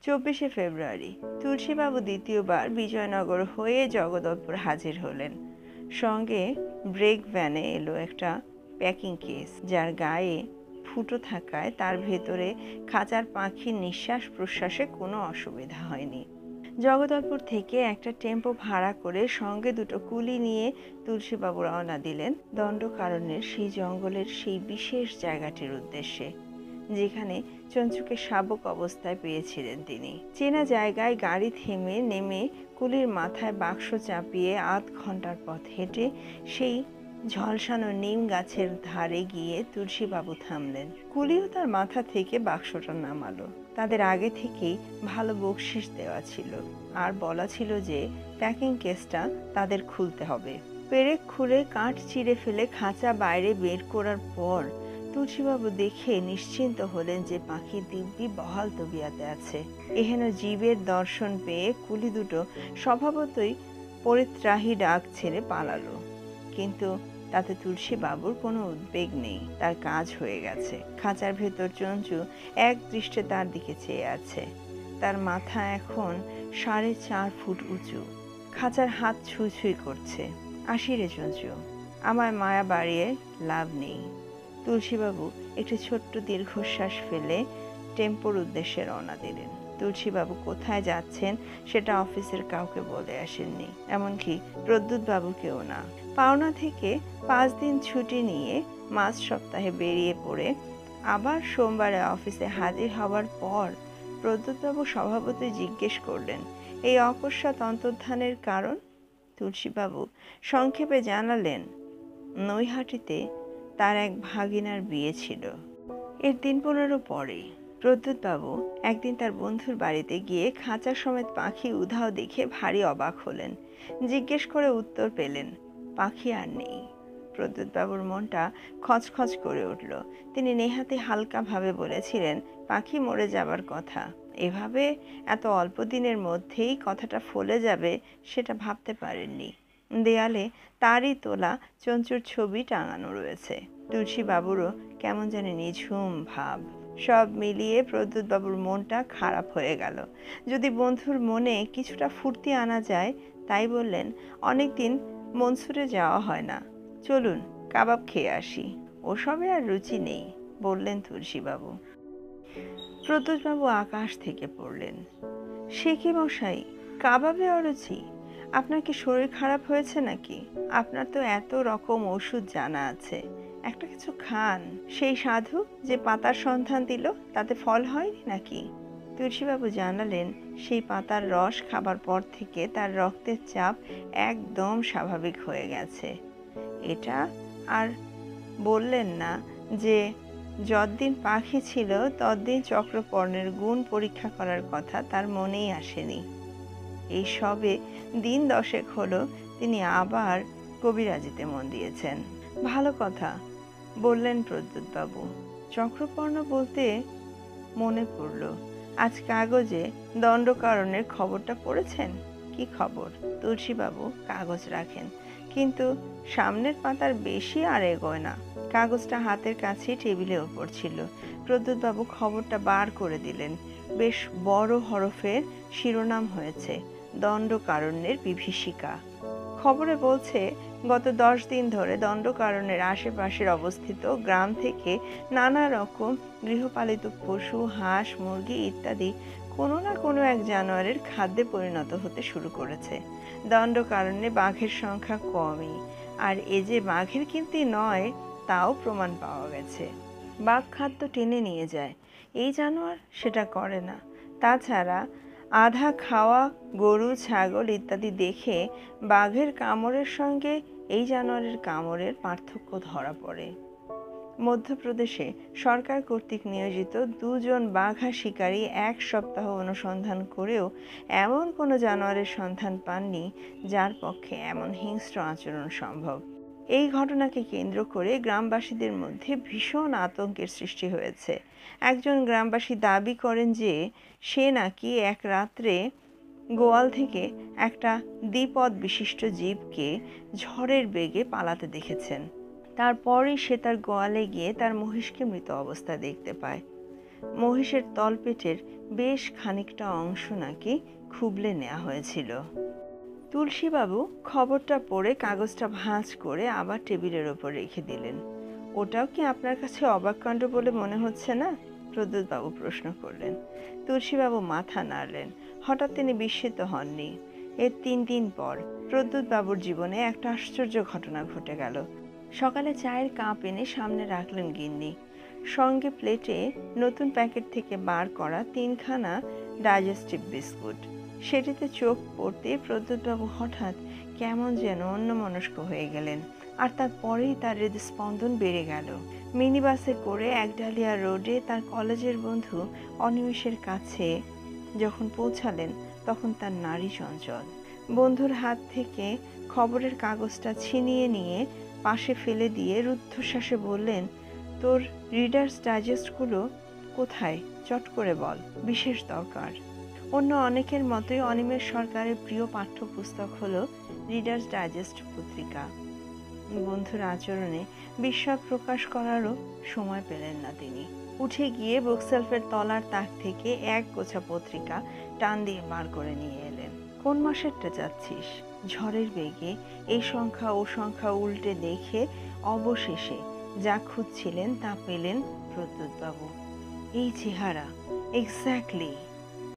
24শে ফেব্রুয়ারি তুলসীবাবু দ্বিতীয়বার বিজয়নগর হয়ে জগদলপুর হাজির হলেন। সঙ্গে ব্রেক ভ্যানে এলো একটা প্যাকিং কেস, যার গায়ে ফুটো থাকায় তার ভেতরে খাঁচার পাখির নিঃশ্বাস প্রশ্বাসে কোনো অসুবিধা হয়নি। জগদলপুর থেকে একটা টেম্পো ভাড়া করে সঙ্গে দুটো কুলি নিয়ে তুলসীবাবু রওনা দিলেন দণ্ডকারণ্যের সেই জঙ্গলের সেই বিশেষ জায়গাটির উদ্দেশ্যে, যেখানে চঞ্চুকে শাবক অবস্থায় পেয়েছিলেন তিনি। চেনা জায়গায় গাড়ি থেমে নেমে কুলির মাথায় বাক্স চাপিয়ে আধ ঘন্টার পথ হেঁটে সেই ঝলসানো নিম গাছের ধারে গিয়ে তুলসীবাবু থামলেন। কুলিও তার মাথা থেকে বাক্সটা নামালো। তাদের আগে থেকেই ভালো বকশিস দেওয়া ছিল, আর বলা ছিল যে প্যাকিং কেসটা তাদের খুলতে হবে। পেরেক খুলে কাঠ চিড়ে ফেলে খাঁচা বাইরে বের করার পর তুলসীবাবু দেখে নিশ্চিন্ত হলেন যে পাখি দিব্যি বহাল তবিয়াতে আছে। এহেন জীবের দর্শন পেয়ে কুলি দুটো স্বভাবতই পরিত্রাহী ডাক ছেড়ে পালালো, কিন্তু তাতে তুলসীবাবুর কোনো উদ্বেগ নেই। তার কাজ হয়ে গেছে। খাঁচার ভেতর চঞ্চু এক দৃষ্টে তার দিকে চেয়ে আছে। তার মাথা এখন 4.5 ফুট উঁচু। খাঁচার হাত ছুঁই ছুঁই করছে। আসি রে চঞ্চু, আমায় মায়া বাড়িয়ে লাভ নেই। তুলসীবাবু একটি ছোট্ট দীর্ঘশ্বাস ফেলে টেম্পোর উদ্দেশ্যে রওনা দিলেন। তুলসীবাবু কোথায় যাচ্ছেন সেটা অফিসের কাউকে বলে আসেননি, এমনকি প্রদ্যুৎবাবুকেও না। পাওনা থেকে 5 দিন ছুটি নিয়ে মাঝ সপ্তাহে বেরিয়ে পড়ে আবার সোমবারে অফিসে হাজির হওয়ার পর প্রদ্যুৎবাবু স্বভাবতই জিজ্ঞেস করলেন এই অকস্মাৎ অন্তর্ধানের কারণ। তুলসীবাবু সংক্ষেপে জানালেন, নৈহাটিতে তার এক ভাগিনার বিয়ে ছিল। এর দিন 15 পরে প্রদ্যুৎবাবু একদিন তার বন্ধুর বাড়িতে গিয়ে খাঁচা সমেত পাখি উধাও দেখে ভারী অবাক হলেন। জিজ্ঞেস করে উত্তর পেলেন, পাখি আর নেই। প্রদ্যুৎবাবুর মনটা খচখচ করে উঠল। তিনি নেহাতি হালকাভাবে বলেছিলেন, পাখি মরে যাবার কথা। এভাবে এত অল্প দিনের মধ্যেই কথাটা ফলে যাবে সেটা ভাবতে পারেননি। দেয়ালে তারই তোলা চঞ্চুর ছবি টাঙানো রয়েছে। তুলসীবাবুরও কেমন জানি নিঝুম ভাব। সব মিলিয়ে প্রদ্যুৎবাবুর মনটা খারাপ হয়ে গেল। যদি বন্ধুর মনে কিছুটা ফুর্তি আনা যায়, তাই বললেন, অনেকদিন মনসুরে যাওয়া হয় না, চলুন কাবাব খেয়ে আসি। ওসবে আর রুচি নেই, বললেন তুলসীবাবু। প্রদ্যুৎবাবু আকাশ থেকে পড়লেন, সে কি মশাই, কাবাবে অরুচি? আপনার কি শরীর খারাপ হয়েছে নাকি? আপনার তো এত রকম ওষুধ জানা আছে, একটা কিছু খান। সেই সাধু যে পাতার সন্ধান দিল তাতে ফল হয়নি নাকি? তুলসীবাবু জানালেন, সেই পাতার রস খাবার পর থেকে তার রক্তের চাপ একদম স্বাভাবিক হয়ে গেছে। এটা আর বললেন না যে যতদিন পাখি ছিল ততদিন চক্রপর্ণের গুণ পরীক্ষা করার কথা তার মনেই আসেনি। এই সবে দিন 10 হলো তিনি আবার কবিরাজিতে মন দিয়েছেন। ভালো কথা, বললেন প্রদ্যুৎবাবু। চক্রপর্ণ বলতে মনে পড়ল, আজ কাগজে দণ্ডকারণ্যের খবরটা পড়েছেন? কি খবর? তুলসীবাবু কাগজ রাখেন, কিন্তু সামনের পাতার বেশি আর এগোয় না। কাগজটা হাতের কাছে টেবিলের ওপর ছিল। প্রদ্যুৎবাবু খবরটা বার করে দিলেন। বেশ বড় হরফের শিরোনাম হয়েছে, দণ্ডকারণ্যের বিভীষিকা। খবরে বলছে, গত 10 দিন ধরে দণ্ডকারণ্যের আশেপাশের অবস্থিত গ্রাম থেকে নানা রকম গৃহপালিত পশু, হাঁস, মুরগি ইত্যাদি কোনো না কোনো এক জানোয়ারের খাদ্যে পরিণত হতে শুরু করেছে। দণ্ডকারণ্যে বাঘের সংখ্যা কমই, আর এ যে বাঘের কিন্তু নয় তাও প্রমাণ পাওয়া গেছে। বাঘ খাদ্য টেনে নিয়ে যায়, এই জানোয়ার সেটা করে না। তাছাড়া আধা খাওয়া গরু, ছাগল ইত্যাদি দেখে বাঘের কামড়ের সঙ্গে এই জানোয়ারের কামড়ের পার্থক্য ধরা পড়ে। মধ্যপ্রদেশে সরকার কর্তৃক নিয়োজিত 2 জন বাঘা শিকারী 1 সপ্তাহ অনুসন্ধান করেও এমন কোনো জানোয়ারের সন্ধান পাননি যার পক্ষে এমন হিংস্র আচরণ সম্ভব। এই ঘটনাকে কেন্দ্র করে গ্রামবাসীদের মধ্যে ভীষণ আতঙ্কের সৃষ্টি হয়েছে। একজন গ্রামবাসী দাবি করেন যে সে নাকি এক রাত্রে গোয়াল থেকে একটা দ্বিপদ বিশিষ্ট জীবকে ঝড়ের বেগে পালাতে দেখেছেন। তারপরই সে তার গোয়ালে গিয়ে তার মহিষকে মৃত অবস্থায় দেখতে পায়। মহিষের তলপেটের বেশ খানিকটা অংশ নাকি খুবলে নেওয়া হয়েছিল। তুলসীবাবু খবরটা পড়ে কাগজটা ভাঁজ করে আবার টেবিলের ওপর রেখে দিলেন। ওটাও কি আপনার কাছে অবাক কাণ্ড বলে মনে হচ্ছে না? প্রদ্যোৎবাবু প্রশ্ন করলেন। তুলসীবাবু মাথা নাড়লেন। হঠাৎ তিনি বিস্মিত হননি। এর 3 দিন পর প্রদ্যোৎবাবুর জীবনে একটা আশ্চর্য ঘটনা ঘটে গেল। সকালে চায়ের কাপ এনে সামনে রাখলেন গিন্নি। সঙ্গে প্লেটে নতুন প্যাকেট থেকে বার করা 3খানা ডাইজেস্টিভ বিস্কুট। সেটিতে চোখ পড়তে প্রদ্যোৎবাবু হঠাৎ কেমন যেন অন্যমনস্ক হয়ে গেলেন, আর তারপরেই তার হৃদস্পন্দন বেড়ে গেল। মিনি বাসে করে একডালিয়া রোডে তার কলেজের বন্ধু অনিমেষের কাছে যখন পৌঁছালেন, তখন তার নাড়ি চঞ্চল। বন্ধুর হাত থেকে খবরের কাগজটা ছিনিয়ে নিয়ে পাশে ফেলে দিয়ে রুদ্ধশ্বাসে বললেন, তোর রিডার্স ডাইজেস্টগুলো কোথায়? চট করে বল, বিশেষ দরকার। অন্য অনেকের মতোই অনিমেষ সরকারের প্রিয় পাঠ্যপুস্তক হলো রিডার্স ডাইজেস্ট পত্রিকা। বন্ধুর আচরণে বিস্ময় প্রকাশ করারও সময় পেলেন না তিনি। উঠে গিয়ে বুকশেলফের তলার তাক থেকে এক গোছা পত্রিকা টান দিয়ে বার করে নিয়ে এলেন। কোন মাসেরটা যাচ্ছিস? ঝড়ের বেগে এই সংখ্যা ও সংখ্যা উল্টে দেখে অবশেষে যা খুঁজছিলেন তা পেলেন প্রদ্যোৎবাবু। এই চেহারা, এক্স্যাক্টলি।